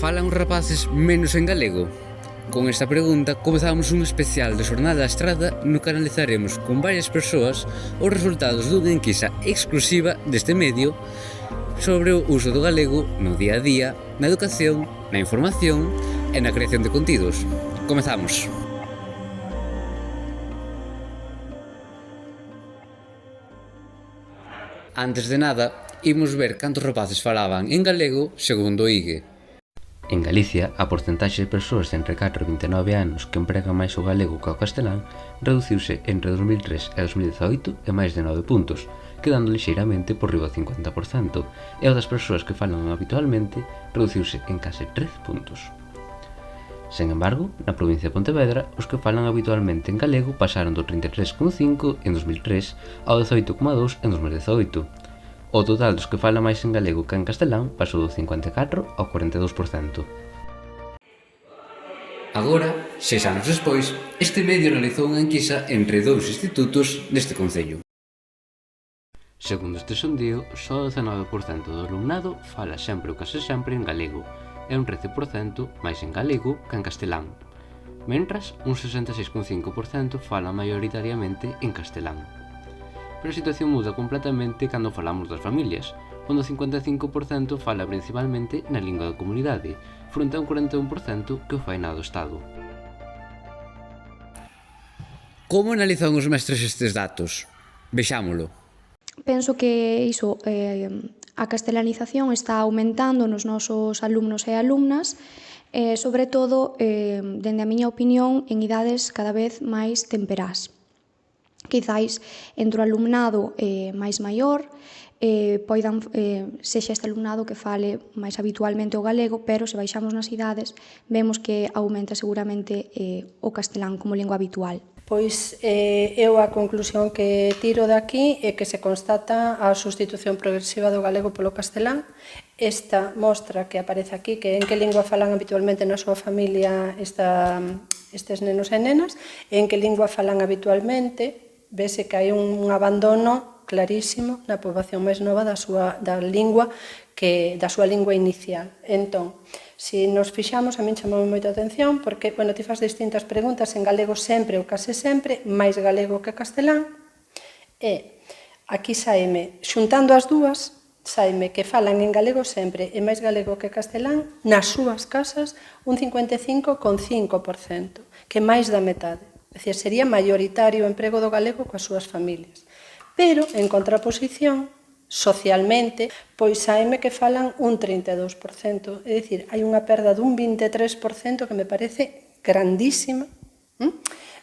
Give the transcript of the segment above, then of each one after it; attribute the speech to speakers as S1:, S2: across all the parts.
S1: Falan os rapaces menos en galego? Con esta pregunta comezamos un especial de Xornada da Estrada no que analizaremos con varias persoas os resultados dunha enquisa exclusiva deste medio sobre o uso do galego no día a día, na educación, na información e na creación de contidos. Comezamos. Antes de nada, imos ver cantos rapaces falaban en galego segundo o IGE. En Galicia, a porcentaxe de persoas de entre 4 e 29 anos que empregan máis o galego que o castelán reduciuse entre 2003 e 2018 en máis de 9 puntos, quedando lixeiramente por riba do 50%, e o das persoas que falan habitualmente reduciuse en case 13 puntos. Sen embargo, na provincia de Pontevedra, os que falan habitualmente en galego pasaron do 33,5 en 2003 ao 18,2 en 2018. O total dos que falan máis en galego que en castelán pasou do 54 ao 42%. Agora, 6 anos despois, este medio realizou unha enquisa entre 2 institutos deste concello. Segundo este sondeo, só o 19% do alumnado fala sempre ou case sempre en galego e un 13% máis en galego que en castelán, mentras un 66,5% fala maioritariamente en castelán. Pero a situación muda completamente cando falamos das familias, onde o 55% fala principalmente na lingua da comunidade, fronte a un 41% que o fai na do Estado. Como analizan os mestres estes datos? Vexámolo.
S2: Penso que iso, a castelanización está aumentando nos nosos alumnos e alumnas, sobre todo, dende a miña opinión, en idades cada vez máis temperás. Quizáis entre o alumnado máis maior, sexa este alumnado que fale máis habitualmente o galego, pero se baixamos nas idades vemos que aumenta seguramente o castelán como lingua habitual.
S3: Pois eu a conclusión que tiro daqui é que se constata a sustitución progresiva do galego polo castelán. Esta mostra que aparece aquí, que en que lingua falan habitualmente na súa familia estes nenos e nenas, e en que lingua falan habitualmente, vese que hai un abandono clarísimo na poboación máis nova da súa lingua inicial. Entón, se nos fixamos, a min chamou moita atención, porque, ti fas distintas preguntas en galego sempre ou case sempre, máis galego que castelán, e aquí saime, xuntando as dúas, saime que falan en galego sempre e máis galego que castelán nas súas casas un 55,5%, que máis da metade. É dicir, sería maioritario o emprego do galego coas súas familias. Pero, en contraposición, socialmente, pois saime que falan un 32%. É dicir, hai unha perda dun 23% que me parece grandísima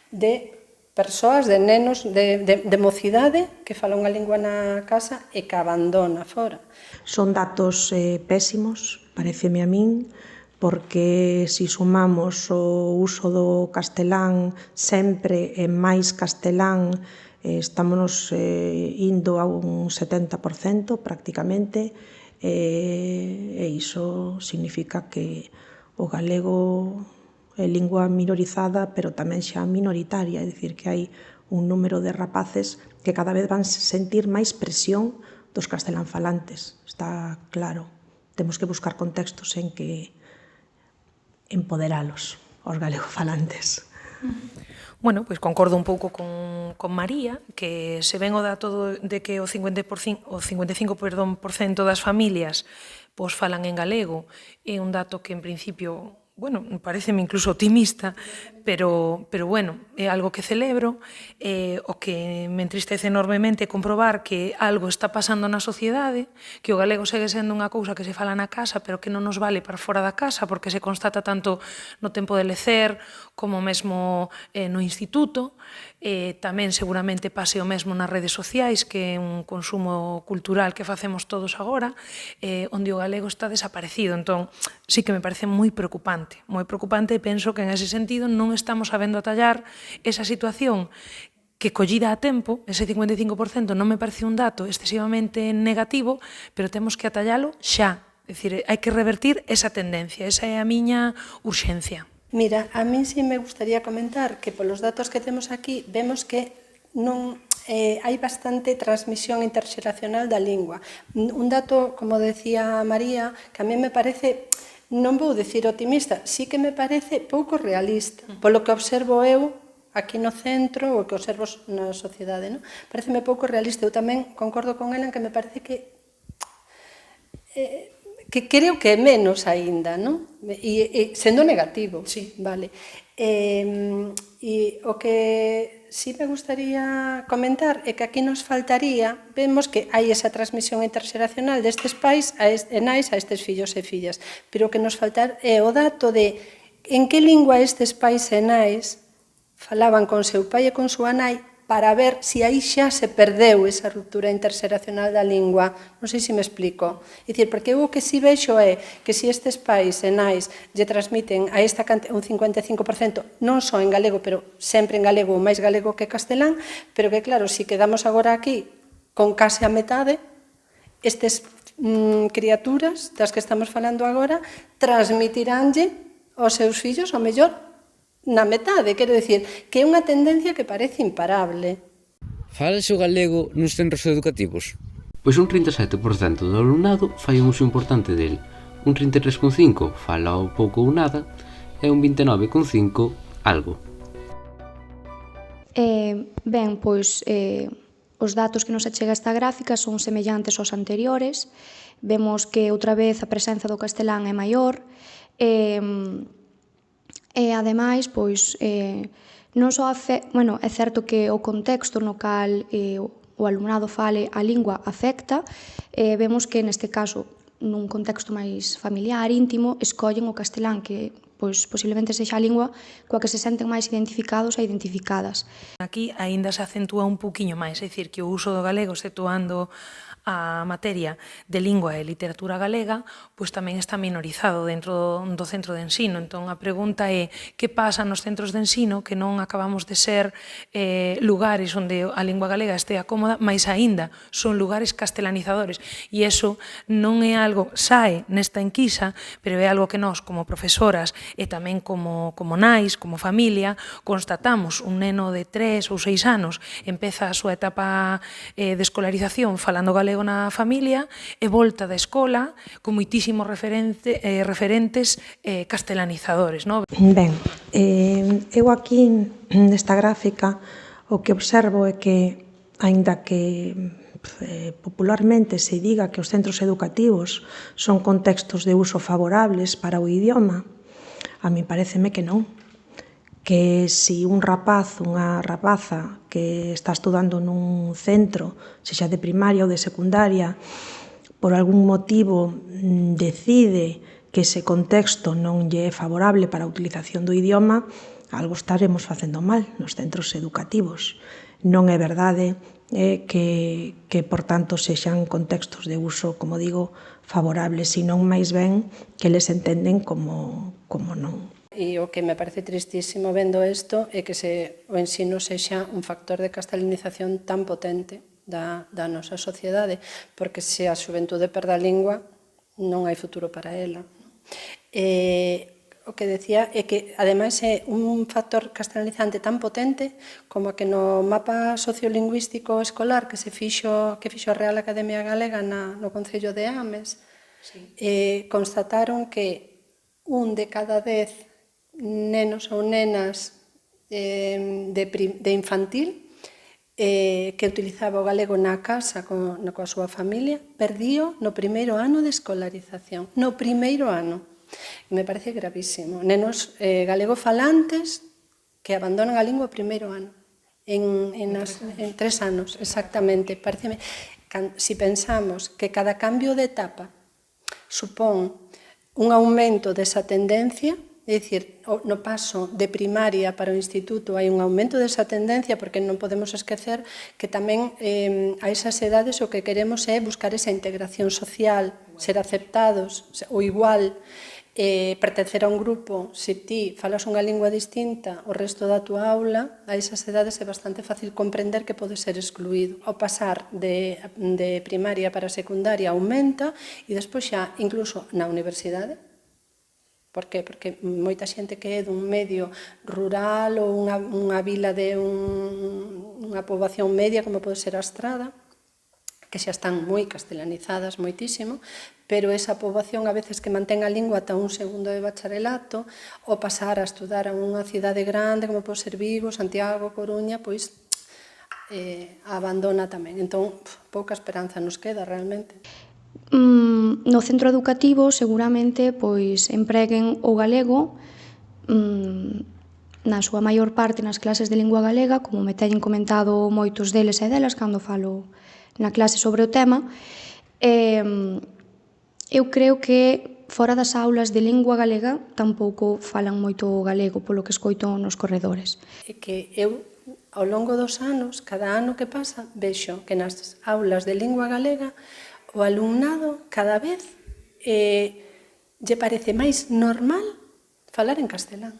S3: de persoas, de nenos, de mocidade que falan unha lingua na casa e que abandona fora.
S4: Son datos pésimos, pareceme a min, porque se sumamos o uso do castelán sempre e máis castelán, estamos indo a un 70% prácticamente, e iso significa que o galego é lingua minorizada, pero tamén xa minoritaria, é dicir, que hai un número de rapaces que cada vez van sentir máis presión dos castelán falantes, está claro. Temos que buscar contextos en que empoderalos, os galegofalantes.
S5: Bueno, pois concordo un pouco con María, que se ven o dato de que o 55% das familias pois falan en galego, é un dato que en principio, pareceme incluso optimista, pero é algo que celebro, o que me entristece enormemente comprobar que algo está pasando na sociedade, que o galego segue sendo unha cousa que se fala na casa, pero que non nos vale para fora da casa, porque se constata tanto no tempo de lecer, como mesmo no instituto, tamén seguramente pase o mesmo nas redes sociais, que é un consumo cultural que facemos todos agora, onde o galego está desaparecido. Entón, sí que me parece moi preocupante, e penso que en ese sentido non estamos sabendo atallar esa situación que collida a tempo, ese 55% non me parece un dato excesivamente negativo, pero temos que atallalo xa. É dicir, hai que revertir esa tendencia, esa é a miña urxencia.
S3: Mira, a mí sí me gustaría comentar que polos datos que temos aquí vemos que non hai bastante transmisión interxeracional da lingua. Un dato, como decía María, que a mí me parece non vou dicir optimista, sí que me parece pouco realista, polo que observo eu aquí no centro, o que observo na sociedade, non? Pareceme pouco realista. Eu tamén concordo con ela en que me parece que creo que é menos aínda, non? E sendo negativo,
S5: Sí.
S3: vale. E o que sí me gustaría comentar é que aquí nos faltaría, vemos que hai esa transmisión interxeracional destes pais e nais a estes fillos e fillas, pero o que nos faltar é o dato de en que lingua estes pais e nais falaban con seu pai e con súa nai para ver se aí xa se perdeu esa ruptura interxeracional da lingua. Non sei se me explico. É dicir, porque eu o que si vexo é que se estes pais e nais lle transmiten a esta un 55%, non só en galego, pero sempre en galego, ou máis galego que castelán, pero que claro, se quedamos agora aquí con case a metade, estes criaturas das que estamos falando agora transmitiránlle aos seus fillos, ao mellor, na metade, quero dicir, que é unha tendencia que parece imparable.
S1: Fálase o galego nos centros educativos? Pois un 37% do alumnado fai un uso importante del, un 33,5% fala o pouco ou nada e un 29,5% algo.
S2: Ben, pois os datos que nos achega esta gráfica son semellantes aos anteriores. Vemos que outra vez a presenza do castelán é maior e ademais, pois, non só é certo que o contexto no cal o alumnado fale a lingua afecta, vemos que neste caso, nun contexto máis familiar, íntimo, escollen o castelán, que pois posiblemente sexa a lingua coa que se senten máis identificados e identificadas.
S5: Aquí aínda se acentúa un pouquiño máis, é dicir, que o uso do galego, exceptuando a materia de lingua e literatura galega, pois tamén está minorizado dentro do centro de ensino. Entón, a pregunta é que pasa nos centros de ensino que non acabamos de ser lugares onde a lingua galega estea cómoda, mais aínda son lugares castelanizadores. E iso non é algo, sae nesta enquisa, pero é algo que nós, como profesoras e tamén como nais, como familia, constatamos un neno de 3 ou 6 anos empeza a súa etapa de escolarización falando galego na familia e volta da escola con moitísimos referentes castelanizadores, non?
S4: Ben, eu aquí nesta gráfica o que observo é que, aínda que popularmente se diga que os centros educativos son contextos de uso favorables para o idioma, a mí pareceme que non. Que si un rapaz, unha rapaza que está estudando nun centro, sexa de primaria ou de secundaria, por algún motivo decide que ese contexto non lle é favorable para a utilización do idioma, algo estaremos facendo mal nos centros educativos. Non é verdade que por tanto sexan contextos de uso, como digo, favorables, senón máis ben que les entenden como non.
S3: E o que me parece tristísimo vendo isto é que o ensino sexa un factor de castelanización tan potente da nosa sociedade, porque se a xuventude perde a lingua, non hai futuro para ela. O que decía é que, ademais, é un factor castelanizante tan potente como que no mapa sociolingüístico escolar que fixo a Real Academia Galega no Concello de Ames, constataron que 1 de cada 10 nenos ou nenas de infantil que utilizaba o galego na casa coa súa familia perdío no primeiro ano de escolarización. No primeiro ano. Me parece gravísimo. Nenos galego falantes que abandonan a lingua o primeiro ano. En 3 anos, exactamente. Pareceme, si pensamos que cada cambio de etapa supón un aumento desa tendencia, é dicir, no paso de primaria para o instituto hai un aumento desa tendencia, porque non podemos esquecer que tamén a esas edades o que queremos é buscar esa integración social, ser aceptados, o igual, pertencer a un grupo. Se ti falas unha lingua distinta ao resto da túa aula, a esas edades é bastante fácil comprender que pode ser excluído. Ao pasar de primaria para secundaria aumenta e despois xa, incluso na universidade. Por qué? Porque moita xente que é dun medio rural ou unha vila de unha poboación media, como pode ser a Estrada, que xa están moi castelanizadas, moitísimo, pero esa poboación a veces que mantén a lingua ata un segundo de bacharelato, ou pasar a estudar a unha cidade grande, como pode ser Vigo, Santiago, Coruña, pois abandona tamén. Entón, pouca esperanza nos queda realmente.
S2: No centro educativo seguramente pois empreguen o galego na súa maior parte nas clases de lingua galega, como me teñen comentado moitos deles e delas cando falo na clase sobre o tema. Eu creo que fora das aulas de lingua galega tampouco falan moito galego polo que escoito nos corredores.
S3: É que eu, ao longo dos anos, cada ano que pasa, vexo que nas aulas de lingua galega o alumnado cada vez lle parece máis normal falar en castelán.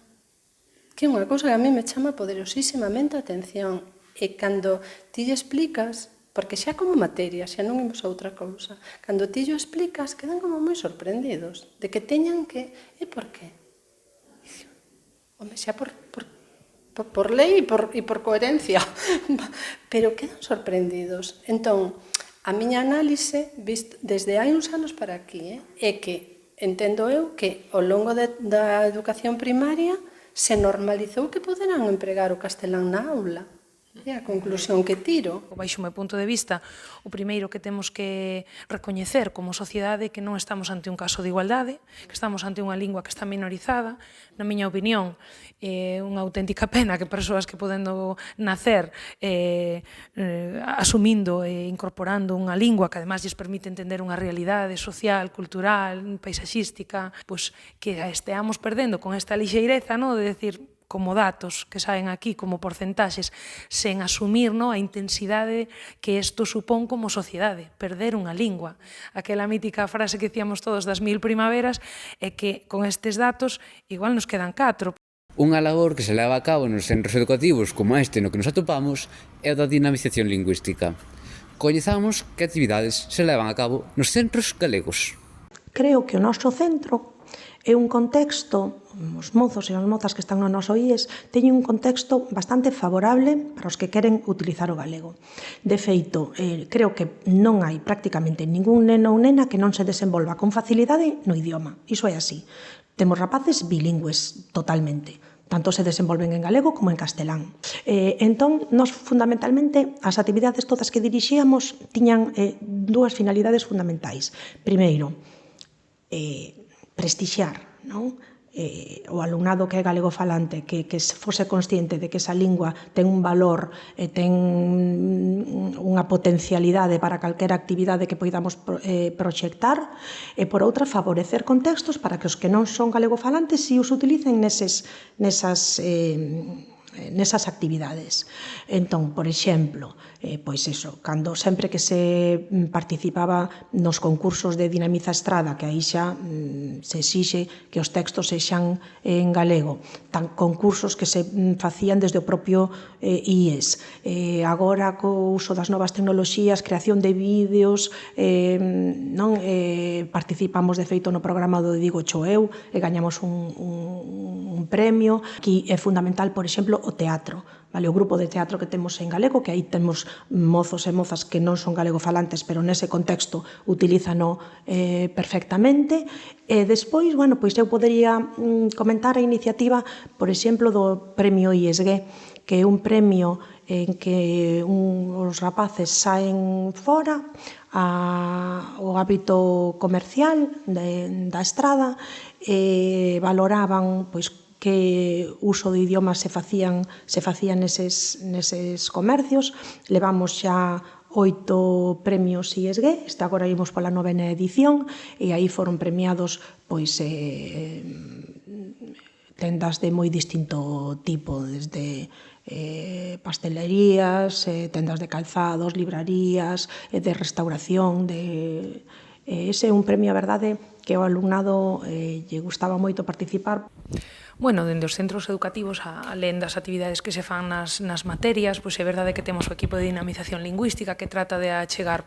S3: Que é unha cousa que a mí me chama poderosísimamente a atención. E cando ti lle explicas, porque xa como materia, xa non imos a outra cousa, cando ti lle explicas, quedan como moi sorprendidos de que teñan que... E por qué? Home, xa por lei e por coherencia, pero quedan sorprendidos. Entón, a miña análise, desde hai uns anos para aquí, é que entendo eu que ao longo da educación primaria se normalizou que poderán empregar o castelán na aula. É a conclusión que tiro.
S5: Baixo o meu punto de vista, o primeiro que temos que recoñecer como sociedade é que non estamos ante un caso de igualdade, que estamos ante unha lingua que está minorizada. Na miña opinión, é unha auténtica pena que persoas que podendo nacer asumindo e incorporando unha lingua que además lles permite entender unha realidade social, cultural, paisaxística, pois que a esteamos perdendo con esta lixeireza, de decir, como datos que saen aquí, como porcentaxes, sen asumir a intensidade que isto supón como sociedade, perder unha lingua. Aquela mítica frase que dicíamos todos das 1000 primaveras é que con estes datos igual nos quedan 4.
S1: Unha labor que se leva a cabo nos centros educativos como este no que nos atopamos é o da dinamización lingüística. Coñezamos que actividades se levan a cabo nos centros galegos.
S4: Creo que o noso centro é un contexto, os mozos e as mozas que están no noso IES teñen un contexto bastante favorable para os que queren utilizar o galego. De feito, creo que non hai prácticamente ningún neno ou nena que non se desenvolva con facilidade no idioma. Iso é así. Temos rapaces bilingües totalmente. Tanto se desenvolven en galego como en castelán. Entón, nos fundamentalmente, as actividades todas que dirixíamos tiñan dúas finalidades fundamentais. Primeiro, prestixiar, o alumnado que é galego falante, que fose consciente de que esa lingua ten un valor, ten unha potencialidade para calquera actividade que poidamos proxectar, e por outra, favorecer contextos para que os que non son galego falantes si os utilicen nesas actividades. Entón, por exemplo, pois eso, cando sempre que se participaba nos concursos de Dinamiza Estrada, que aí xa se exixe que os textos sexan en galego, concursos que se facían desde o propio IES, agora co uso das novas tecnoloxías, creación de vídeos, participamos de feito no programa do Digo Cho Eu e gañamos un premio. Aquí é fundamental, por exemplo, o teatro, vale? O grupo de teatro que temos en galego, que aí temos mozos e mozas que non son galego falantes, pero nese contexto utilízano perfectamente. E despois, pois eu podería comentar a iniciativa, por exemplo, do Premio IESG, que é un premio en que os rapaces saen fora ao hábito comercial da estrada e valoraban pois que uso de idiomas se facían neses comercios. Levamos xa 8 premios IESG, agora imos pola 9ª edición, e aí foron premiados pois tendas de moi distinto tipo, desde pastelerías, tendas de calzados, librarías, de restauración, ese é un premio, a verdade, que ao alumnado lle gustaba moito participar.
S5: Dende os centros educativos, alén das actividades que se fan nas materias, pois é verdade que temos o equipo de dinamización lingüística que trata de achegar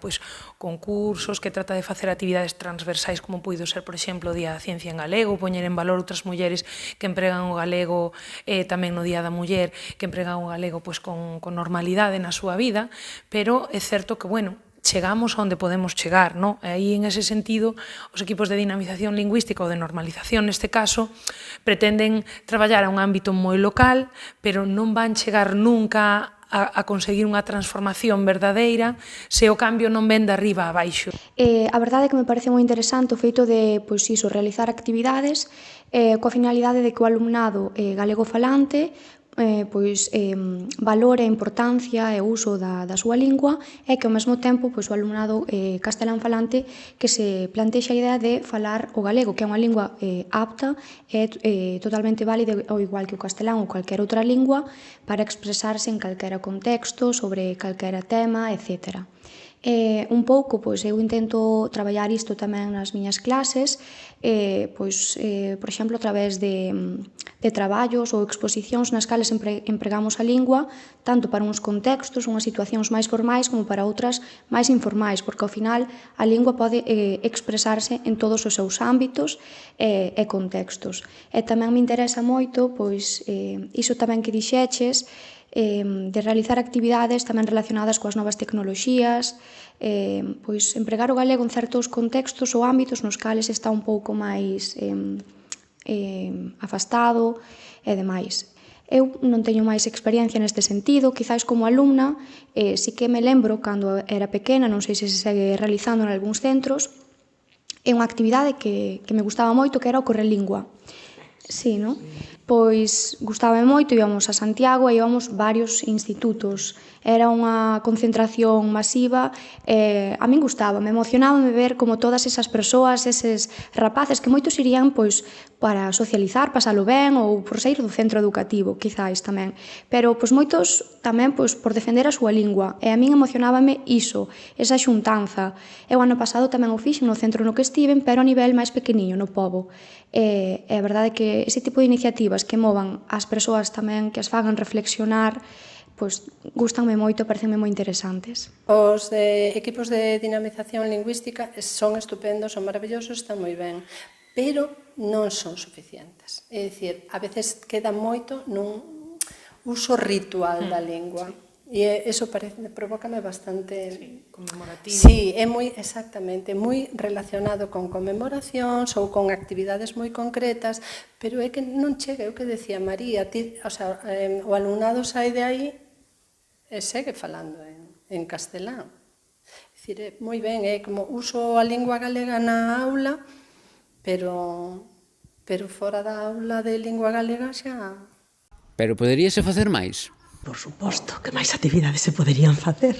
S5: concursos, que trata de facer actividades transversais como puido ser, por exemplo, o Día da Ciencia en Galego, poñer en valor outras mulleres que empregan o galego tamén no Día da Muller, que empregan o galego con normalidade na súa vida, pero é certo que, chegamos onde podemos chegar, non? E aí, en ese sentido, os equipos de dinamización lingüística ou de normalización, neste caso, pretenden traballar a un ámbito moi local, pero non van chegar nunca a conseguir unha transformación verdadeira se o cambio non ven de arriba a baixo.
S2: A verdade é que me parece moi interesante o feito de, pois iso, realizar actividades coa finalidade de que o alumnado galego falante valore a importancia e o uso da súa lingua e que ao mesmo tempo o alumnado castelán falante que se plantexa a idea de falar o galego, que é unha lingua apta e totalmente válida ao igual que o castelán ou calquera outra lingua para expresarse en calquera contexto, sobre calquera tema, etc. Un pouco, eu intento traballar isto tamén nas miñas clases, por exemplo, a través de traballos ou exposicións nas cales empregamos a lingua tanto para uns contextos, unhas situacións máis formais como para outras máis informais, porque ao final a lingua pode expresarse en todos os seus ámbitos e contextos. E tamén me interesa moito, iso tamén que dixeches, de realizar actividades tamén relacionadas coas novas tecnoloxías, empregar o galego en certos contextos ou ámbitos nos cales está un pouco máis afastado e demais. Eu non teño máis experiencia neste sentido, quizáis como alumna, si que me lembro cando era pequena, non sei se segue realizando en algúns centros, é unha actividade que me gustaba moito, que era o correlingua. Sí, non? Pois gustábame moito, íbamos a Santiago e íbamos varios institutos. Era unha concentración masiva e a min gustaba, me emocionaba ver como todas esas persoas, eses rapaces que moitos irían para socializar, pasalo ben ou por sair do centro educativo, quizáis tamén. Pero moitos tamén por defender a súa lingua e a min emocionábame iso, esa xuntanza. Eu ano pasado tamén o fixen no centro no que estiven, pero a nivel máis pequeniño, no pobo. E a verdade é que ese tipo de iniciativas que movan as persoas tamén, que as fagan reflexionar, gustanme moito, parecenme moi interesantes.
S3: Os equipos de dinamización lingüística son estupendos, son maravillosos, están moi ben, pero non son suficientes. É dicir, a veces queda moito nun uso ritual da lingua. E iso provócame bastante...
S5: Conmemorativo.
S3: Sí, é moi, exactamente, moi relacionado con conmemoracións ou con actividades moi concretas, pero é que non chega, é o que decía María, o alumnado sai de aí e segue falando en castelán. É dicir, moi ben, é como uso a lingua galega na aula, pero fora da aula de lingua galega xa...
S1: Pero poderíase facer máis?
S4: Por suposto, que máis actividades se poderían facer.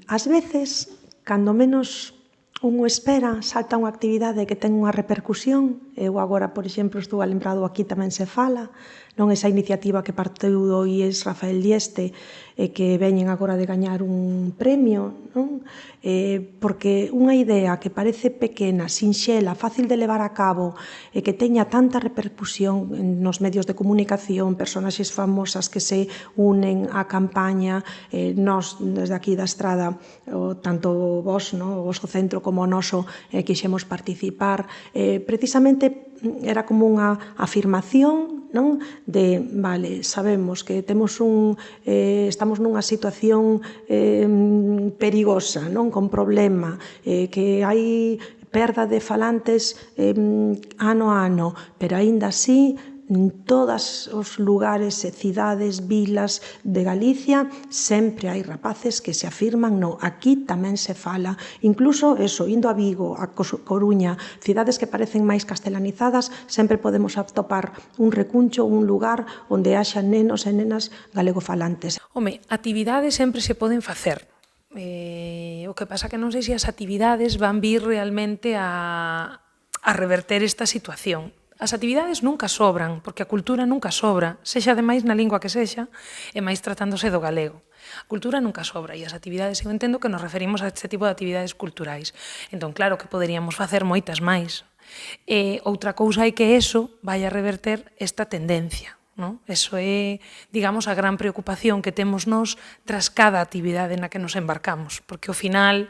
S4: Ás veces, cando menos un o espera, salta unha actividade que ten unha repercusión. Eu agora, por exemplo, estou lembrado aquí tamén se fala, non esa iniciativa que partiu do IES Rafael Dieste que veñen agora de gañar un premio, non? Porque unha idea que parece pequena, sinxela, fácil de levar a cabo e que teña tanta repercusión nos medios de comunicación, personaxes famosas que se unen á campaña, nós desde aquí da Estrada, tanto vos, o vosso centro como o noso, quixemos participar, precisamente era como unha afirmación, non? De, vale, sabemos que temos estamos nunha situación perigosa, non? Con problema, que hai perda de falantes ano a ano, pero aínda así en todos os lugares e cidades, vilas de Galicia sempre hai rapaces que se afirman no, aquí tamén se fala, incluso eso, indo a Vigo, a Coruña, cidades que parecen máis castelanizadas, sempre podemos atopar un recuncho, un lugar onde haxa nenos e nenas galegofalantes.
S5: Home, actividades sempre se poden facer. O que pasa que non sei se as actividades van vir realmente a reverter esta situación. As actividades nunca sobran, porque a cultura nunca sobra, sexa ademais na lingua que sexa, e máis tratándose do galego. A cultura nunca sobra, e as actividades eu entendo que nos referimos a este tipo de actividades culturais. Entón, claro que poderíamos facer moitas máis. Outra cousa é que eso vai a reverter esta tendencia. Non? Eso é, digamos, a gran preocupación que temos nós tras cada actividade na que nos embarcamos, porque ao final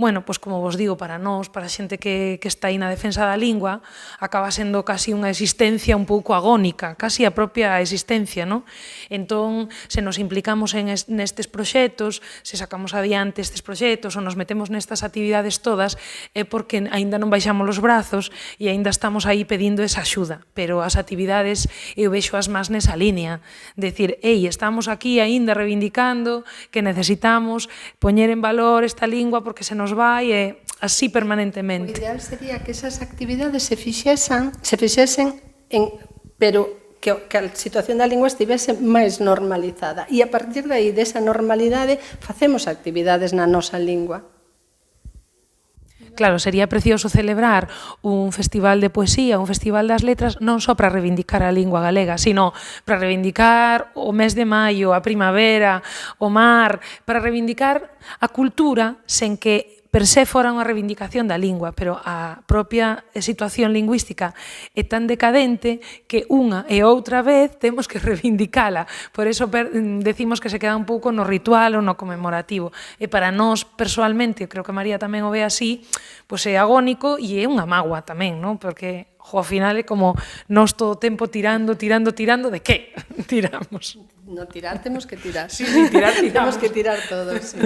S5: bueno, pois como vos digo, para nós, para a xente que está aí na defensa da lingua, acaba sendo casi unha existencia un pouco agónica, casi a propia existencia, non? Entón, se nos implicamos nestes proxectos, se sacamos adiante estes proxectos ou nos metemos nestas actividades todas, é porque aínda non baixamos os brazos e aínda estamos aí pedindo esa axuda, pero as actividades eu vexo as máis nesa línea, decir, ei, estamos aquí aínda reivindicando que necesitamos poñer en valor esta lingua porque se nos vai e así permanentemente.
S3: O ideal sería que esas actividades se fixesen pero que a situación da lingua estivese máis normalizada e a partir de aí desa normalidade facemos actividades na nosa lingua.
S5: Claro, sería precioso celebrar un festival de poesía, un festival das letras, non só para reivindicar a lingua galega, sino para reivindicar o mes de maio, a primavera, o mar, para reivindicar a cultura sen que per se fora unha reivindicación da lingua, pero a propia situación lingüística é tan decadente que unha e outra vez temos que reivindicala. Por eso decimos que se queda un pouco no ritual ou no conmemorativo. E para nós, persoalmente, creo que María tamén o ve así, pois é agónico e é unha mágoa tamén, non? Porque ao final é como nós todo o tempo tirando, de que tiramos?
S3: No tirar temos que tirar.
S5: Sí, tirar tiramos.
S3: Temos que tirar todo, sí.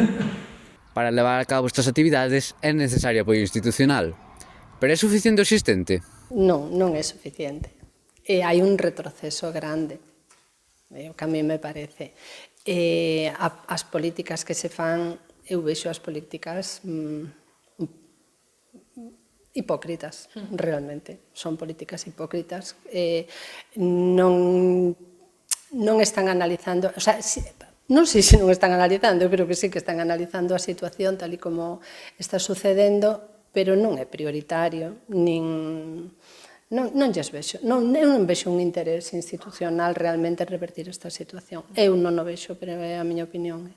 S1: Para levar a cabo estas actividades é necesario apoio institucional. Pero é suficiente o existente?
S3: Non, non é suficiente. Hai un retroceso grande, o que a mí me parece. As políticas que se fan, eu vexo as políticas hipócritas, realmente. Son políticas hipócritas. Non están analizando... O sea, non sei se non están analizando, eu creo que sí que están analizando a situación tal e como está sucedendo, pero non é prioritario, non lles vexo, eu non vexo un interés institucional realmente en revertir esta situación. Eu non o vexo, pero é a miña opinión.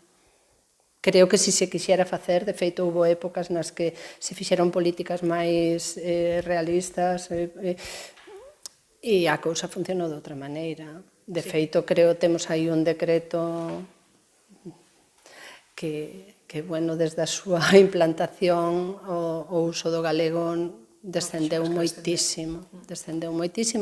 S3: Creo que si se quixera facer, de feito, houve épocas nas que se fixeron políticas máis realistas e a cousa funcionou de outra maneira. De feito, creo que temos aí un decreto que bueno, desde a súa implantación o uso do galego descendeu moitísimo,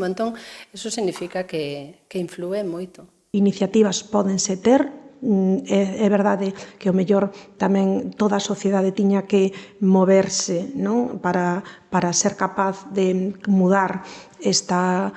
S3: entón, eso significa que inflúe moito.
S4: Iniciativas pódense ter, é verdade que o mellor tamén toda a sociedade tiña que moverse, non? Para ser capaz de mudar esta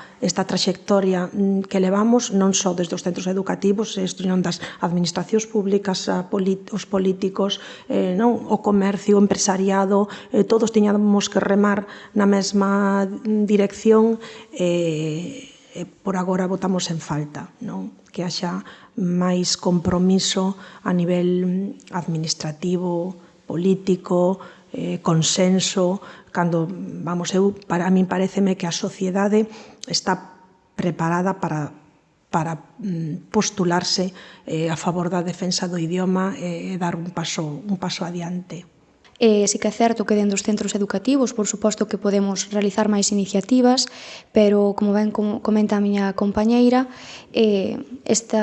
S4: traxectoria que levamos non só desde os centros educativos, senón das administracións públicas, os políticos, o comercio, o empresariado, todos tiñamos que remar na mesma dirección e por agora votamos en falta, non? Que haxa máis compromiso a nivel administrativo, político, consenso, cando, para min pareceme que a sociedade está preparada para postularse a favor da defensa do idioma e dar un paso adiante.
S2: Sí que é certo que dentro dos centros educativos, por suposto que podemos realizar máis iniciativas, pero, como ben comenta a miña compañeira, este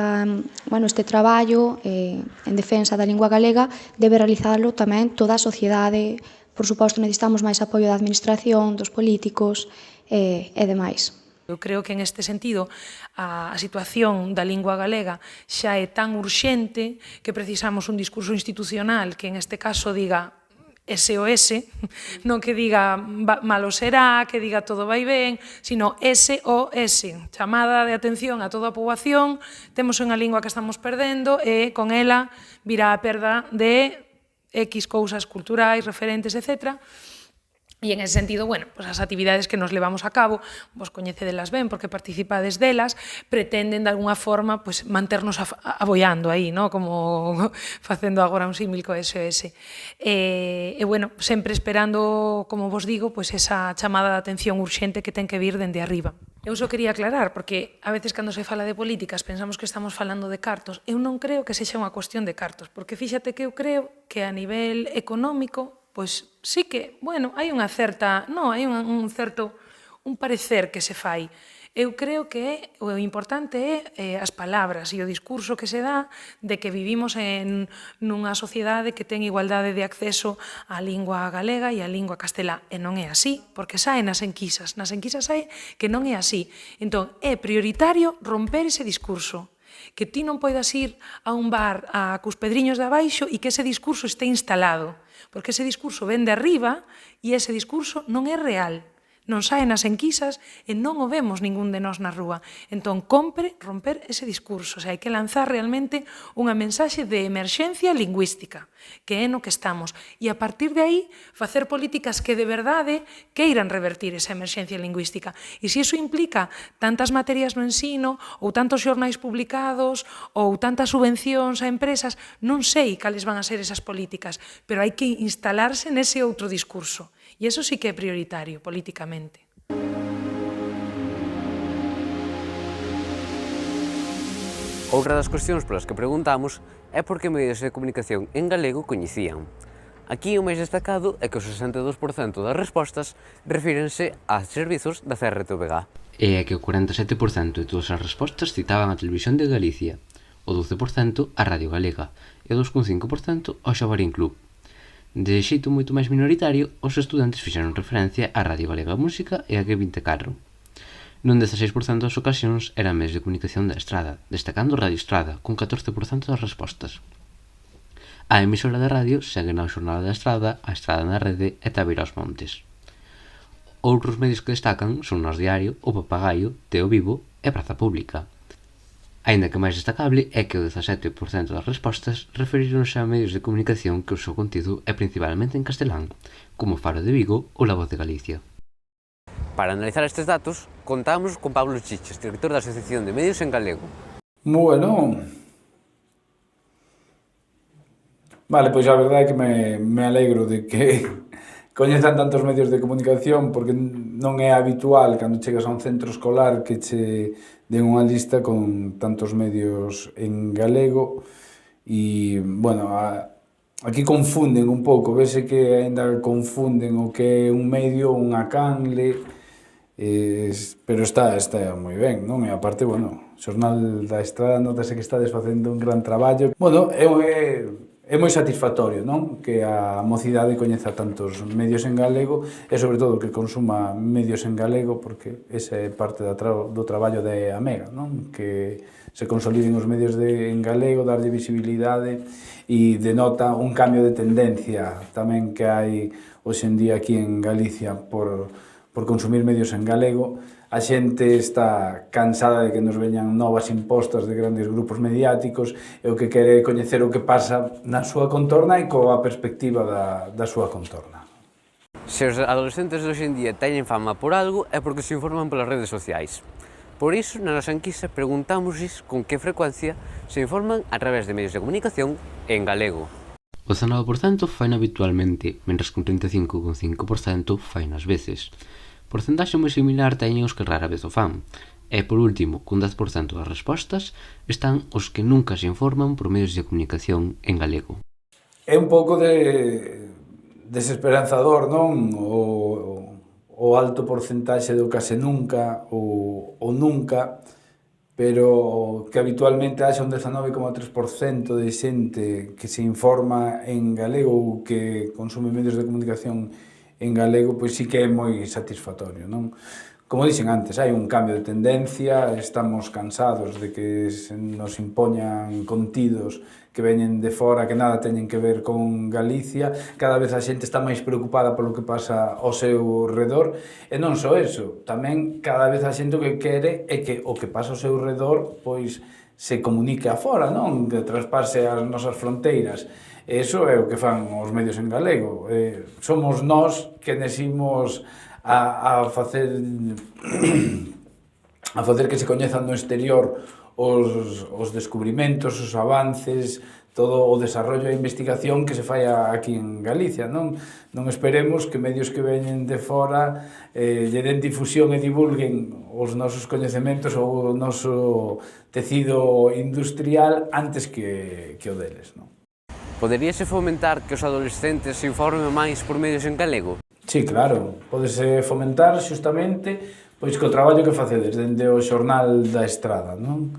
S2: traballo en defensa da lingua galega debe realizarlo tamén toda a sociedade. Por suposto, necesitamos máis apoio da administración, dos políticos e demais.
S5: Eu creo que en este sentido a situación da lingua galega xa é tan urxente que precisamos un discurso institucional que en este caso diga SOS, non que diga malo será, que diga todo vai ben, sino SOS, chamada de atención a toda a poboación, temos unha lingua que estamos perdendo e con ela virá a perda de X cousas culturais, referentes, etc. E en ese sentido, bueno, pues as actividades que nos levamos a cabo, vos coñecedelas ben porque participades delas, pretenden de alguna forma pues, manternos aboiando aí, ¿no? Como facendo agora un símil co SOS. E bueno, sempre esperando, como vos digo, pues esa chamada de atención urxente que ten que vir dende arriba. Eu só quería aclarar, porque a veces cando se fala de políticas pensamos que estamos falando de cartos. Eu non creo que sexa unha cuestión de cartos, porque fíxate que eu creo que a nivel económico pois sí que, bueno, hai unha certa, non, hai un certo un parecer que se fai. Eu creo que o importante é as palabras e o discurso que se dá de que vivimos nunha sociedade que ten igualdade de acceso á lingua galega e á lingua castelá. E non é así, porque sae nas enquisas. Nas enquisas sae que non é así. Entón, é prioritario romper ese discurso. Que ti non poidas ir a un bar cos pedriños de abaixo e que ese discurso este instalado. Porque ese discurso ven de arriba e ese discurso non é real. Non sae nas enquisas e non o vemos ningún de nós na rúa. Entón, compre romper ese discurso. Hai que lanzar realmente unha mensaxe de emerxencia lingüística, que é no que estamos. E a partir de aí, facer políticas que de verdade queiran revertir esa emerxencia lingüística. E se iso implica tantas materias no ensino, ou tantos xornais publicados, ou tantas subvencións a empresas, non sei cales van a ser esas políticas, pero hai que instalarse nese outro discurso. E iso sí que é prioritario políticamente.
S1: Outra das cuestións polas que preguntamos é por que medios de comunicación en galego coñecían. Aquí o máis destacado é que o 62% das respostas refírense a servizos da CRTVG. E é que o 47% de todas as respostas citaban a Televisión de Galicia, o 12% a Radio Galega e o 2,5% ao Xabarín Club. De xeito moito máis minoritario, os estudantes fixeron referencia á Radio Galega Música e a G24. Nun 16% das ocasións eran medios de comunicación da Estrada, destacando Radio Estrada, con 14% das respostas. A emisora de radio segue na Xornada da Estrada, a Estrada na Rede e Tabeira aos Montes. Outros medios que destacan son Nós Diario, O Papagaio, Teo Vivo e Praza Pública. Aínda que máis destacable é que o 17% das respostas referironse a medios de comunicación que o seu contido é principalmente en castelán, como Faro de Vigo ou La Voz de Galicia. Para analizar estes datos, contamos con Pablo Chiches, director da Asociación de Medios en Galego.
S6: Bueno, vale, pois a verdade é que me alegro de que coñezan tantos medios de comunicación, porque non é habitual cando chegas a un centro escolar que che den unha lista con tantos medios en galego e, bueno, aquí confunden un pouco, vese que aínda confunden o que é un medio, unha canle, pero está moi ben, non? E aparte, bueno, o Xornal da Estrada notase que estades facendo un gran traballo. Bueno, é moi satisfactorio, non? Que a mocidade coñeza tantos medios en galego e, sobre todo, que consuma medios en galego, porque esa é parte do traballo de Amega, non? Que se consoliden os medios en galego, darlle visibilidade e denota un cambio de tendencia tamén que hai hoxe en día aquí en Galicia por consumir medios en galego. A xente está cansada de que nos veñan novas impostas de grandes grupos mediáticos e o que quere coñecer o que pasa na súa contorna e coa perspectiva da súa contorna.
S1: Se os adolescentes de hoxe en día teñen fama por algo é porque se informan polas redes sociais. Por iso, na nosa enquisa, preguntámoslles con que frecuencia se informan a través de medios de comunicación en galego. O 19% faino habitualmente, mentres que un 35,5% faino ás veces. Porcentaxe moi similar teñen os que rara vez o fan. E, por último, cun 10% das respostas, están os que nunca se informan por medios de comunicación en galego.
S6: É un pouco desesperanzador, non? O alto porcentaxe do case nunca ou nunca, pero que habitualmente haxa un 19,3% de xente que se informa en galego ou que consume medios de comunicación en galego, pois sí que é moi satisfactorio, non? Como dixen antes, hai un cambio de tendencia, estamos cansados de que nos impoñan contidos que veñen de fora, que nada teñen que ver con Galicia, cada vez a xente está máis preocupada polo que pasa ao seu redor, e non só eso, tamén cada vez a xente o que quere é que o que pasa ao seu redor, pois, se comunique a fora, non? Que traspase as nosas fronteiras. Eso é o que fan os medios en galego. Somos nós que nesimos a facer que se coñezan no exterior os descubrimentos, os avances, todo o desarrollo e investigación que se fai aquí en Galicia, non? Non esperemos que medios que veñen de fora lle den difusión e divulguen os nosos coñecementos ou o noso tecido industrial antes que o deles, non?
S1: Poderíase fomentar que os adolescentes se informen máis por medios en galego?
S6: Sí, claro, pódese fomentar xustamente pois co traballo que facedes dende o Xornal da Estrada, non?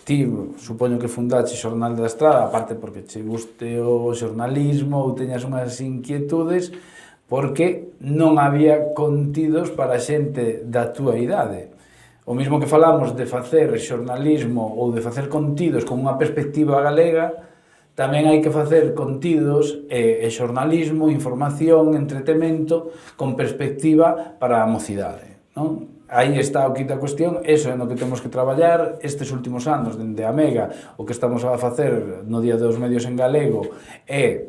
S6: Ti, supoño que fundaste o Xornal da Estrada, aparte porque che guste o xornalismo ou teñas unhas inquietudes, porque non había contidos para xente da túa idade. O mesmo que falamos de facer xornalismo ou de facer contidos con unha perspectiva galega, tamén hai que facer contidos e xornalismo, información, entretemento con perspectiva para a mocidade, non? Aí está o quinta cuestión, eso é no que temos que traballar estes últimos anos, dende a Mega, o que estamos a facer no Día dos Medios en Galego é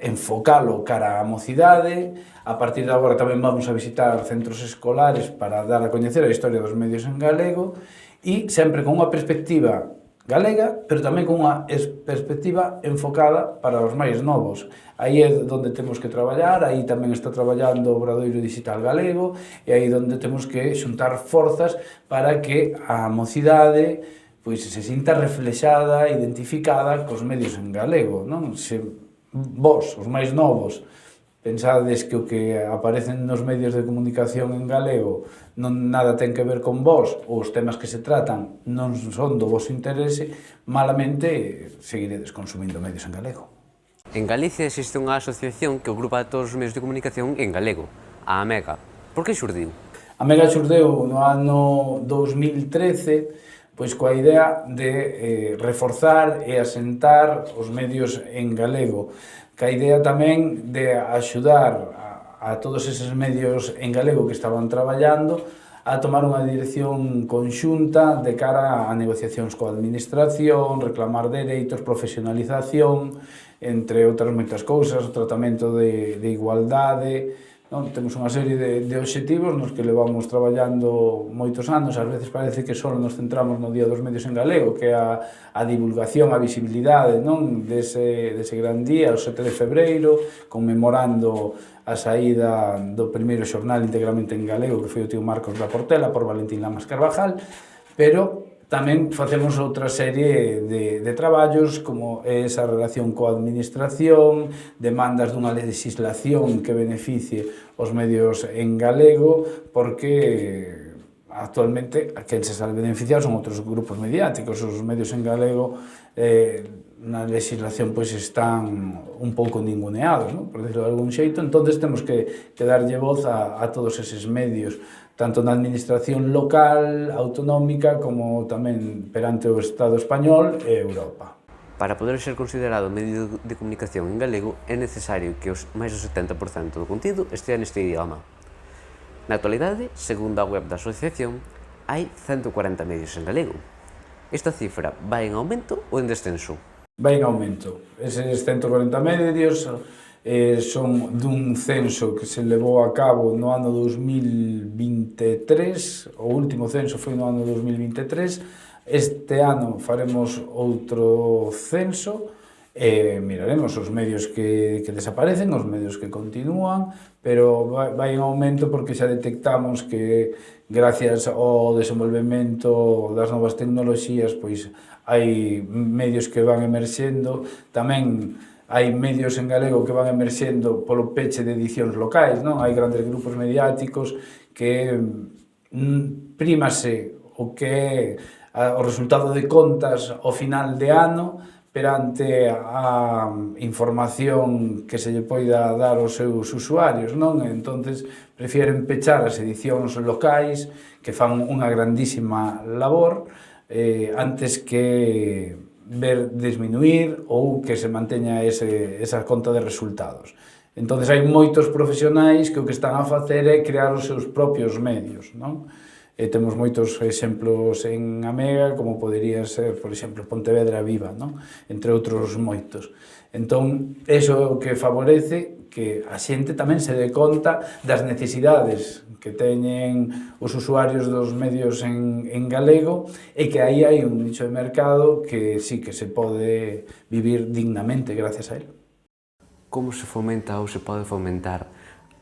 S6: enfocalo cara á mocidade. A partir de agora tamén vamos a visitar centros escolares para dar a coñecer a historia dos medios en galego e sempre con unha perspectiva galega, pero tamén con unha perspectiva enfocada para os máis novos. Aí é onde temos que traballar, aí tamén está traballando o Obradoiro Digital Galego, e aí onde temos que xuntar forzas para que a mocidade pois se sinta reflexada, identificada cos medios en galego, non? Se vós, os máis novos, pensades que o que aparecen nos medios de comunicación en galego non nada ten que ver con vós, ou os temas que se tratan non son do vosso interese, malamente seguiredes consumindo medios en galego.
S1: En Galicia existe unha asociación que agrupa a todos os medios de comunicación en galego, a AMEGA. Por que xurdiu?
S6: A Mega xurdeu no ano 2013, pois coa idea de reforzar e asentar os medios en galego, ca idea tamén de axudar a todos eses medios en galego que estaban traballando a tomar unha dirección conxunta de cara a negociacións coa administración, reclamar dereitos, profesionalización, entre outras moitas cousas, o tratamento de igualdade. Non? Temos unha serie de obxectivos nos que levamos traballando moitos anos, ás veces parece que só nos centramos no Día dos Medios en Galego, que é a divulgación, a visibilidade, non? Dese gran día, o 7 de febreiro, conmemorando a saída do primeiro xornal integramente en galego, que foi o Tío Marcos da Portela, por Valentín Lamas Carvajal, pero tamén facemos outra serie de traballos, como esa relación coa administración, demandas dunha legislación que beneficie os medios en galego, porque actualmente a quen se sale beneficiar son outros grupos mediáticos. Os medios en galego na legislación pois están un pouco ninguneados, non? Por decirlo de algún xeito, entonces temos que darlle voz a todos eses medios, tanto na administración local, autonómica, como tamén perante o Estado español e Europa.
S1: Para poder ser considerado medio de comunicación en galego é necesario que máis do 70% do contido estea neste idioma. Na actualidade, segundo a web da asociación, hai 140 medios en galego. Esta cifra vai en aumento ou en descenso?
S6: Vai en aumento. Eses 140 medios son dun censo que se levou a cabo no ano 2023, o último censo foi no ano 2023, este ano faremos outro censo e miraremos os medios que desaparecen, os medios que continúan, pero vai en aumento porque xa detectamos que gracias ao desenvolvemento das novas tecnoloxías, pois hai medios que van emerxendo, tamén hai medios en galego que van emerxendo polo peche de edicións locais, non? Hai grandes grupos mediáticos que prímase o que é o resultado de contas ao final de ano perante a información que se lle poida dar aos seus usuarios, non? Entonces prefieren pechar as edicións locais que fan unha grandísima labor antes que ver disminuir ou que se manteña esa conta de resultados. Entonces hai moitos profesionais que o que están a facer é crear os seus propios medios, non? E temos moitos exemplos en Amega, como podería ser, por exemplo, Pontevedra Viva, non? Entre outros moitos. Entón, iso é o que favorece que a xente tamén se dé conta das necesidades que teñen os usuarios dos medios en galego e que aí hai un nicho de mercado que sí que se pode vivir dignamente gracias a él.
S1: Como se fomenta ou se pode fomentar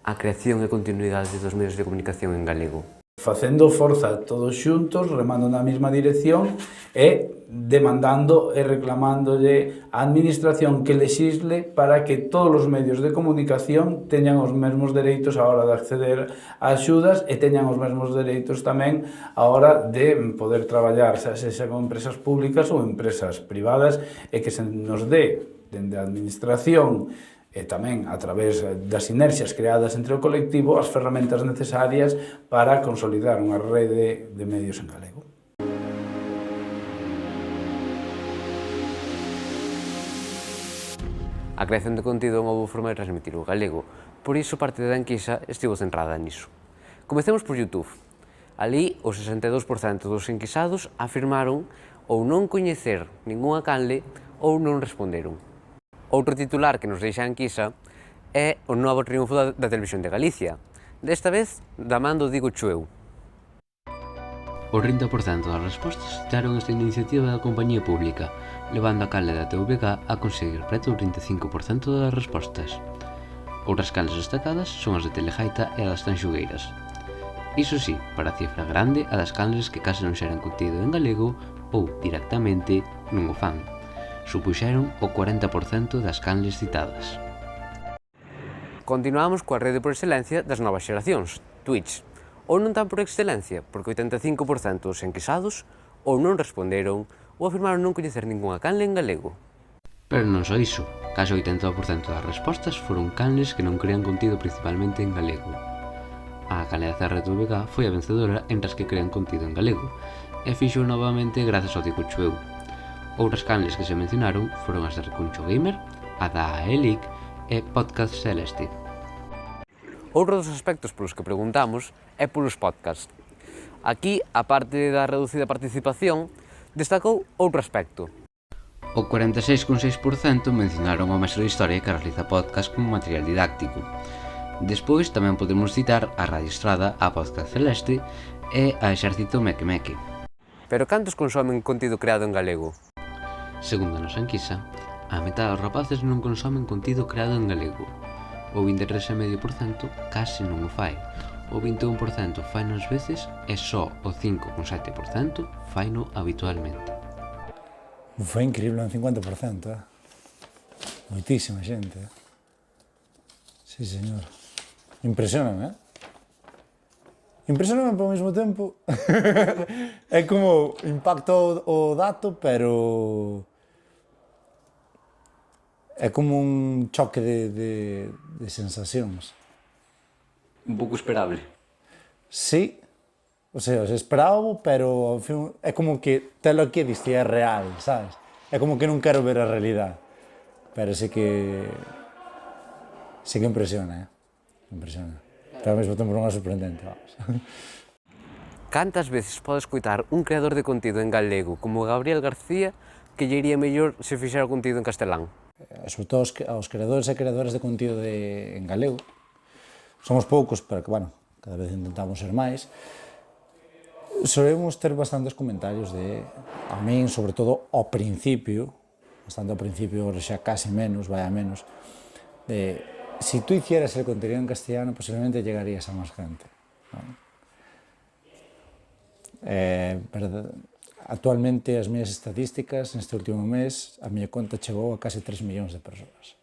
S1: a creación e continuidade dos medios de comunicación en galego?
S6: facendo forza todos xuntos, remando na mesma dirección e demandando e reclamándolle á administración que lexisle para que todos os medios de comunicación teñan os mesmos dereitos a hora de acceder a axudas e teñan os mesmos dereitos tamén a hora de poder traballar, sexa con empresas públicas ou empresas privadas, e que se nos dé dende a administración e tamén a través das sinerxias creadas entre o colectivo as ferramentas necesarias para consolidar unha rede de medios en galego.
S1: A creación de contido é unha boa forma de transmitir o galego, por iso parte da enquisa estivo centrada niso. Comecemos por YouTube. Ali, o 62% dos enquisados afirmaron ou non coñecer ningunha canle ou non responderon. Outro titular que nos deixa a enquisa é o novo triunfo da Televisión de Galicia, desta vez da man do Digo Chueu. O 30% das respostas citaron esta iniciativa da compañía pública, levando a canle da TVG a conseguir preto do 35% das respostas. Outras canles destacadas son as de Telegaita e as das Tanxugueiras. Iso sí, para a cifra grande a das canles que case non xeran contido en galego ou, directamente, non o fan. Supuxeron o 40% das canles citadas. Continuamos coa rede por excelencia das novas xeracións, Twitch. Ou non tan por excelencia, porque o 85% dos enquisados ou non responderon ou afirmaron non coñecer ningunha canle en galego. Pero non só iso, case o 80% das respostas foron canles que non crean contido principalmente en galego. A canle da CRTVG foi a vencedora entre as que crean contido en galego, e fixo novamente grazas ao Digo Chueu. Outras canles que se mencionaron foron as de Recuncho Gamer, a da Aelic e Podcast Celeste. Outro dos aspectos polos que preguntamos é polos podcasts. Aquí, a parte da reducida participación, destacou outro aspecto. O 46,6% mencionaron o Mestre de Historia que realiza podcast como material didáctico. Despois tamén podemos citar a Radio Estrada, a Podcast Celeste e a Exército Meque Meque. Pero cantos consomen contido creado en galego? Segundo a nosa enquisa, a metade dos rapaces non consomen contido creado en galego. O 23,5% case non o fai, o 21% faino ás veces e só o 5,7% faino habitualmente.
S7: Foi increíble, un 50%, Moitísima xente, Sí, señor. Impresioname, Impresioname ao mesmo tempo. É como impacta o dato, pero é como un choque de sensacións.
S1: Un pouco esperable.
S7: Sí, o sea, se esperaba, pero ao fin, é como que telo aquí e diste, é real, sabes? É como que non quero ver a realidade, pero sí que impresiona, impresiona. Pero ao mesmo tempo non é sorprendente, vamos.
S1: Cantas veces podes escoitar un creador de contido en galego como Gabriel García que lle iría mellor se fixera contido en castelán?
S7: Sobre todo aos creadores e creadoras de contido en galego. Somos poucos, pero que, bueno, cada vez intentamos ser máis. Solemos ter bastantes comentarios de, a min, sobre todo ao principio, bastante ao principio, xa casi menos, vai a menos, de, si tú hicieras el contenido en castellano, posiblemente llegarías a máis gente, ¿no? Actualmente, as miñas estatísticas, neste último mes, a miña conta chegou a case 3 millóns de persoas.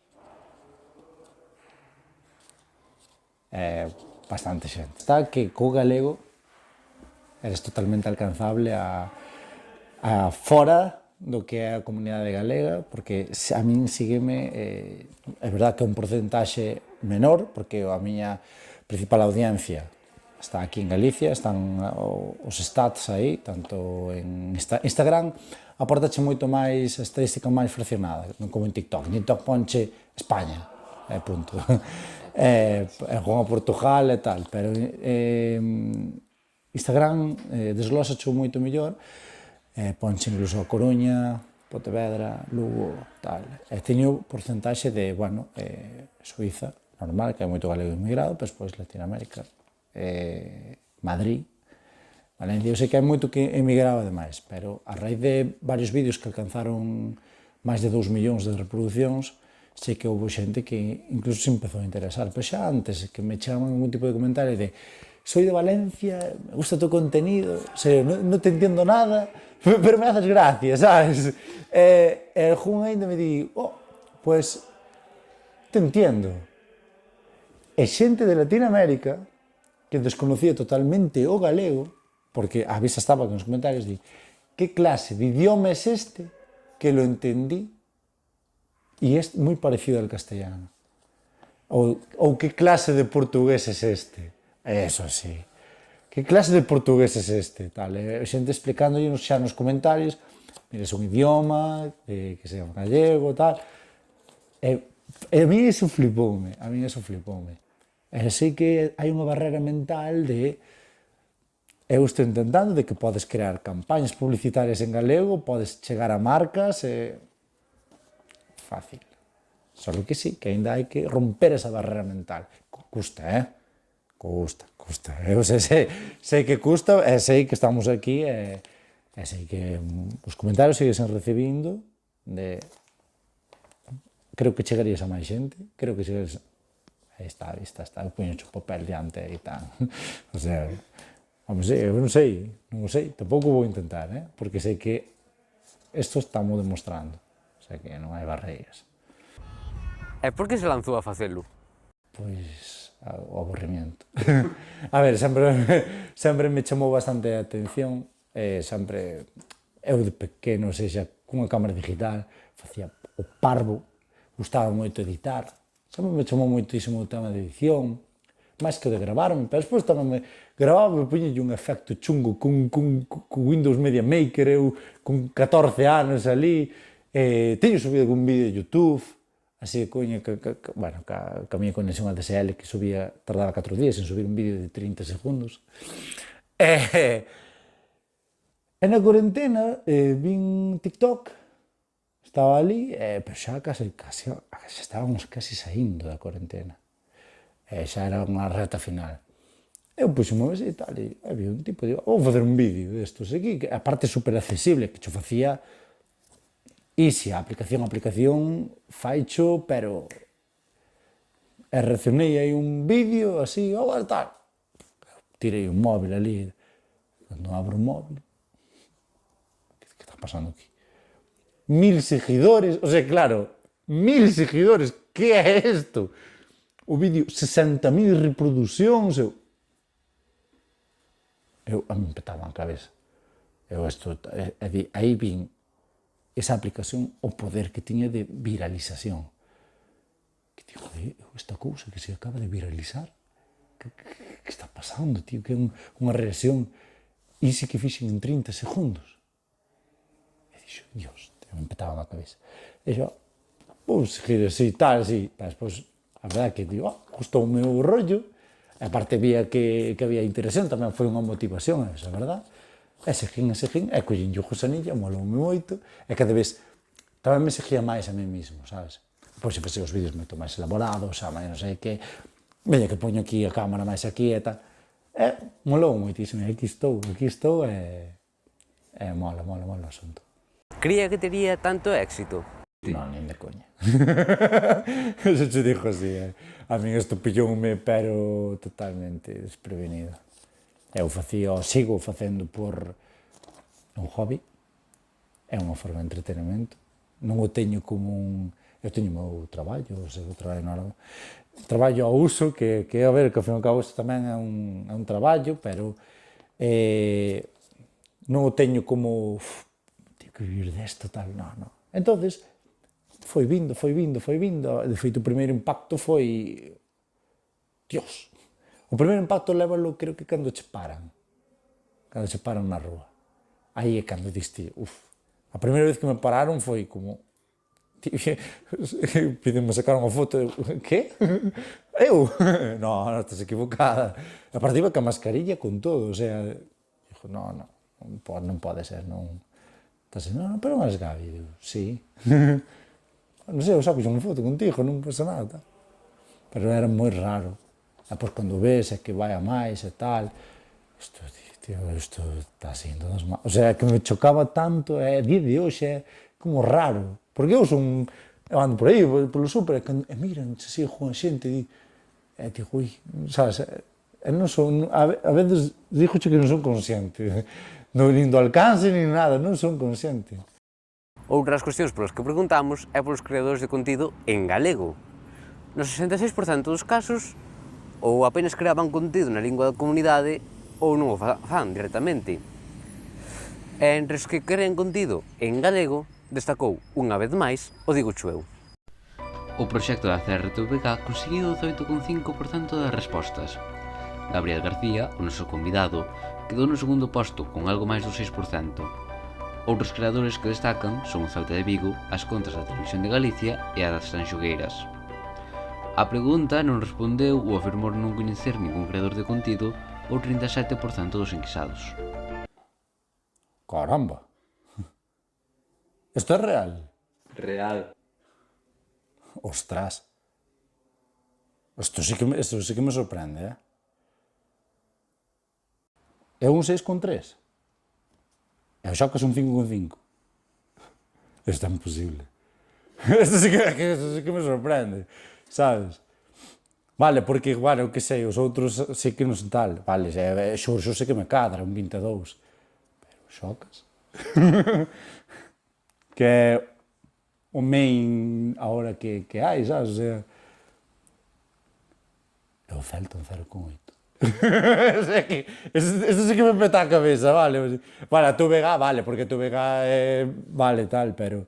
S7: Bastante xente. Está que co galego eres totalmente alcanzable a fora do que é a comunidade galega, porque a min sígueme, é verdad que é un porcentaxe menor, porque a miña principal audiencia está aquí en Galicia, están os stats aí, tanto en Instagram, aportache moito máis, a estadística máis fraccionada, non como en TikTok. En TikTok ponche España, punto. Juan a Portugal e tal, pero Instagram desglósache moito mellor, ponche incluso a Coruña, Pontevedra, Lugo, tal. E teño porcentaxe de, bueno, Suiza, normal, que hai moito galego inmigrado, pero despois Latinoamérica, Madrid, Valencia. Eu sei que hai moito que emigraba demais, pero a raíz de varios vídeos que alcanzaron máis de 2 millóns de reproduccións, sei que houve xente que incluso se empezou a interesar, pero xa antes que me chegaban algún tipo de comentario de soy de Valencia, me gusta tu contenido, o sea, no te entiendo nada, pero me haces gracia, sabes? Jun ainda me di, pues, te entiendo. E xente de Latinoamérica que desconocía totalmente o galego, porque a veces estaba nos comentarios, di, que clase de idioma es este que lo entendí e é moi parecido al castellano? Ou que clase de portugués es este? Eso sí. Que clase de portugués es este? Tal, xente explicándonos xa nos comentarios, mira, é un idioma, que sea un gallego, tal. E a mí eso flipoume, E sei que hai unha barrera mental de eu estou intentando de que podes crear campañas publicitarias en galego, podes chegar a marcas, fácil. Só que sí, que ainda hai que romper esa barrera mental. Custa, Custa. Eu sei que custa, e sei que estamos aquí, e sei que os comentarios seguesen recibindo de... Creo que chegarías a máis xente, creo que chegarías... Aí está, eu puño o papel diante e tal. O sea, eu non sei, tampouco vou intentar, porque sei que isto estamos demostrando, o sea que non hai barreiras.
S1: E por que se lanzou a facelo?
S7: Pois, o aburrimiento. A ver, sempre me chamou bastante a atención, sempre, eu de pequeno, sexa, cunha cámara digital, facía o parvo, gustaba moito editar, sempre me chamou moitísimo o tema de edición, máis que de gravarme, pero despois tamén me gravaba e puñelle un efecto chungo con Windows Media Maker, eu con 14 anos ali, teño subido algún vídeo de YouTube, así coña, bueno, ca miña conexión ADSL que subía, tardaba 4 días en subir un vídeo de 30 segundos. E na cuarentena vin TikTok, estaba ali, pero xa estábamos casi saindo da cuarentena. Xa era unha reta final. Eu puxo unha vez e tal, e vi un tipo, digo, vou facer un vídeo destos aquí, que a parte super accesible, que xo facía easy, a aplicación faicho, pero reaccionei aí un vídeo así, tal. Tirei un móvil ali, cando abro un móvil, que está pasando aquí? 1000 seguidores, o sea, claro, 1000 seguidores, que é isto? O vídeo, 60.000 reproduccións, a mí me petaba a cabeza. Aí vin esa aplicación, o poder que tiña de viralización. Que digo, esta cousa que se acaba de viralizar, que está pasando, tío? Que é unha reacción easy que fixen en 30 segundos. E dixo, Dios, me petaba a cabeza. E xo, vou seguir así, tal, así. Despois, a verdade que digo, gustou o meu rollo, e aparte vía que había interacción, tamén foi unha motivación, esa verdade. E seguín, e collín o gusanillo, moloume moito, e cada vez tamén me seguía máis a mí mismo, sabes? Pois se fese os vídeos moito máis elaborados, máis non sei que, veña que poño aquí a cámara máis aquí e tal, e molou moitísimo, e aquí estou, e mola o asunto.
S1: Cría que tería tanto éxito?
S7: Non, nin de coña. Eso te dijo así, a min isto pilloume, pero totalmente desprevenido. Eu sigo facendo por un hobby, é unha forma de entretenimento, non o teño como eu teño o meu traballo, traballo ao uso, que a ver, que ao fin e ao cabo isto tamén é un traballo, pero non o teño como, teño que vivir desto, tal, non. Entonces, foi vindo, de feito o primeiro impacto foi, Dios, o primeiro impacto lévalo creo que cando che paran na rúa, aí é cando diste, a primeira vez que me pararon foi como, pídenme sacar unha foto, que? Eu? Non, estás equivocada, a parte iba ca mascarilla con todo, o sea, dixo, non pode ser, non, estás, non, pero máis Gabi, digo, sí, non sei, eu saco unha foto contigo, non pasa nada, pero era moi raro. E pois cando ves é que vai a máis e tal, isto está sendo das malas. O sea, que me chocaba tanto, e a día de hoxe é como raro, porque eu ando por aí, polo súper, e miran, se sigo con a xente, e digo, sabes, non son, a veces dígoche que non son consciente, nin do alcance, nin nada, non son consciente.
S1: Outras cuestións polas que preguntamos é polos creadores de contido en galego. No 66% dos casos, ou apenas creaban contido na lingua da comunidade ou non o fan directamente. E entre os que creen contido en galego, destacou unha vez máis o Dígocho Eu. O proxecto da CRTVG conseguiu 18,5% das respostas. Gabriel García, o noso convidado, quedou no segundo posto con algo máis do 6%. Outros creadores que destacan son o Celta de Vigo, as contas da Televisión de Galicia e a das Tanxugueiras. A pregunta non respondeu ou afirmou non coñecer ningún creador de contido o 37% dos enquisados.
S7: Caramba! Isto é real?
S1: Real.
S7: Ostras! Isto sí que me sorprende, É un 6,3. E o Xocas un 5,5. Isto é imposible. Isto sí que me sorprende, sabes? Vale, porque, bueno, que sei, os outros sí que non son tal. Vale, Xurxo sí que me cadra, un 22. Pero o Xocas... que é o main ahora que hai, sabes? O sea, é o Celta un 0,8. Isto sí que me peta a cabeza, vale? Vale, a TVG, vale, porque a TVG vale tal, pero...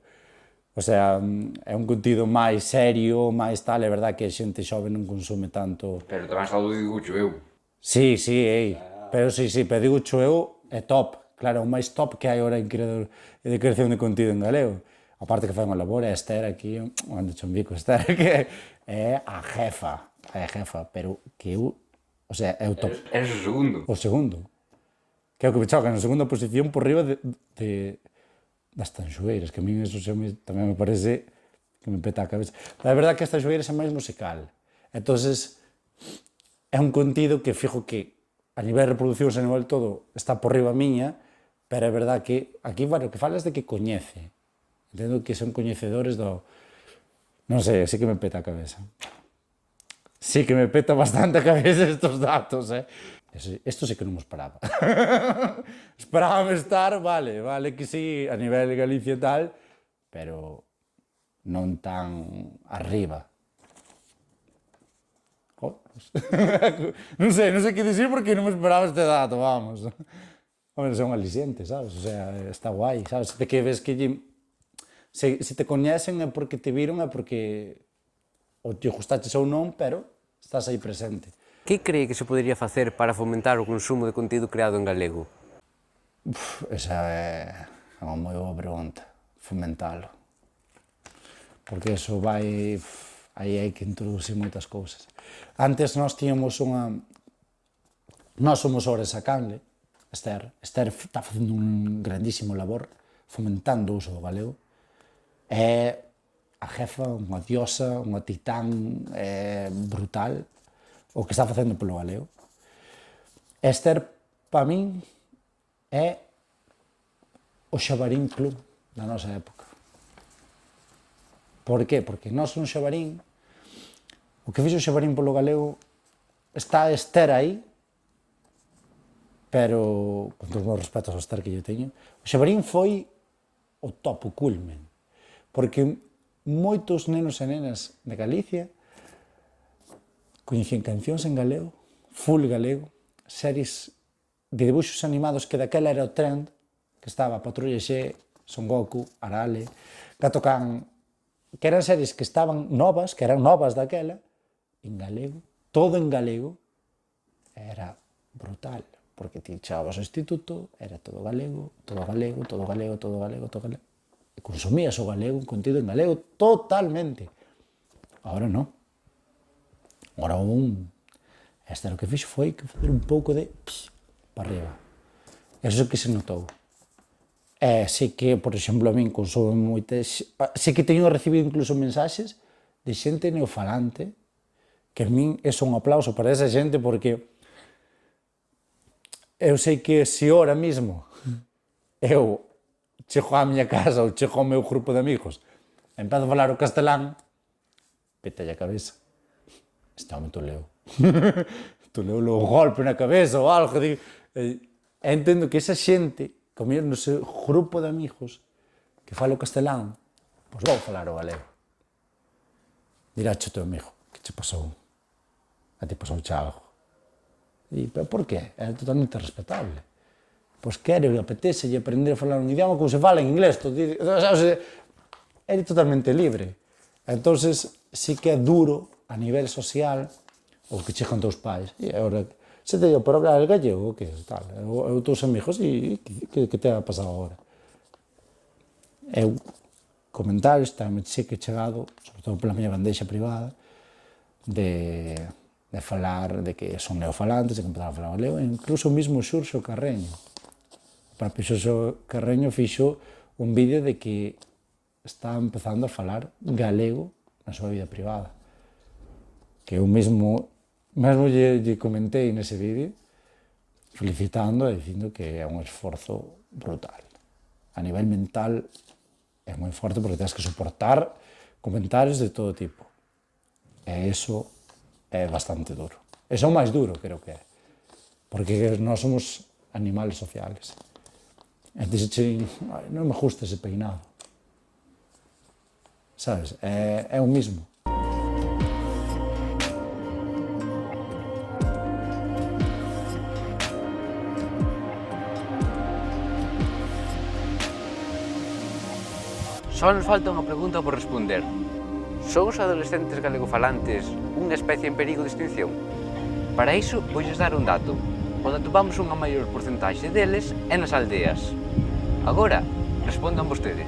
S7: O sea, é un contido máis serio, máis tal, é verdad que a xente xove non consume tanto...
S1: Pero tamén está o Dígocho Eu.
S7: Sí, pero pero Dígocho Eu é top, claro, o máis top que hai agora en de creación de contido en galego. A parte que fai unha labor, é Esther aquí, onde chombico Esther, que é a jefa, pero que eu... O sea, é o top.
S1: Eres o segundo.
S7: O segundo. Que é o que me choca, na segunda posición por riba das Tanxugueiras, que a mí eso tamén me parece que me peta a cabeza. A verdade que as Tanxugueiras é máis musical. Entonces, é un contido que fijo que a nivel de reproducción a nivel todo está por riba miña, pero é verdade que aquí, bueno, que falas de que coñece. Entendo que son coñecedores do... Non sei, sí que me peta a cabeza. Sí que me peta bastante a cabeza estos datos, Isto sí que non me esperaba. Esperábame estar, vale, que sí, a nivel de Galicia e tal, pero non tan arriba. Non sei que dicir porque non me esperaba este dato, vamos. Hombre, son aliciente, sabes? O sea, está guai, sabes? De que ves que se te coñecen é porque te viron, é porque ou te gustaches ou non, pero estás aí presente.
S1: Que cree que se podería facer para fomentar o consumo de contido creado en galego?
S7: Esa é unha moi boa pregunta, fomentalo. Porque eso vai... aí hai que introducir moitas cousas. Antes nós tiñamos unha... Nós somos Ores a Canle, Esther está facendo un grandísimo labor fomentando o uso do galego. É a jefa, unha diosa, unha titán brutal, o que está facendo polo galego. Esther, para min, é o Xabarín Club da nosa época. Por qué? Porque nós un Xabarín, o que fixo o Xabarín polo galego, está Esther aí, pero, con todos os respetos ao Esther que yo teño, o Xabarín foi o top, o culmen, porque moitos nenos e nenas de Galicia coñecían cancións en galego, full galego, series de dibuxos animados que daquela era o trend, que estaba Patrulla X, Son Goku, Arale, Gato Can, que eran series que estaban novas, que eran novas daquela, en galego, todo en galego, era brutal, porque ti chavas ao instituto, era todo galego, e consumías o galego, un contido en galego, totalmente. Agora non. Agora Este o que fixo foi que fazer un pouco de para arriba. Eso que se notou. Sei que, por exemplo, a min consumo moitas... Sei que teño recibido incluso mensaxes de xente neofalante, que a min é un aplauso para esa xente, porque eu sei que se ahora mismo eu chego á miña casa ou chego ao meu grupo de amigos e empezo a falar o castelán, petalle a cabeza. Este home toleu. susto, un golpe na cabeza ou algo. Entendo que esa xente, como no seu grupo de amigos que fala o castelán, pois vou falar o galego. Dirache o teu amigo, que che pasou? A ti pasouche algo. Pero por qué? É totalmente respetable. Pois quere e apetece aprender a falar un idioma como se fala en inglés. É totalmente libre. Entón, sí que é duro a nivel social o que chegan teus pais. E agora, se te dio por hablar gallego, que tal? Eu teus amigos, e que te ha pasado agora? Eu, comentarios, tamén sei que he chegado, sobre todo pola miña bandexa privada, de falar de que son neofalantes, de que empezaron a falar galego, e incluso o mismo Xurxo Carreño. O propio Xurxo Carreño fixo un vídeo de que está empezando a falar galego na súa vida privada. Que eu mesmo lle comentei nese vídeo, felicitando e dicindo que é un esforzo brutal. A nivel mental é moi forte porque tens que soportar comentarios de todo tipo. E iso é bastante duro. E é o máis duro, creo que é. Porque nós somos animales sociales. E dixeche, non me gusta ese peinado. Sabes? É o mismo.
S1: Só nos falta unha pregunta por responder. Son os adolescentes galegofalantes unha especie en perigo de extinción? Para iso, voulles dar un dato. Onde atopamos unha maior porcentaxe deles é nas aldeas. Agora, respondan vostedes.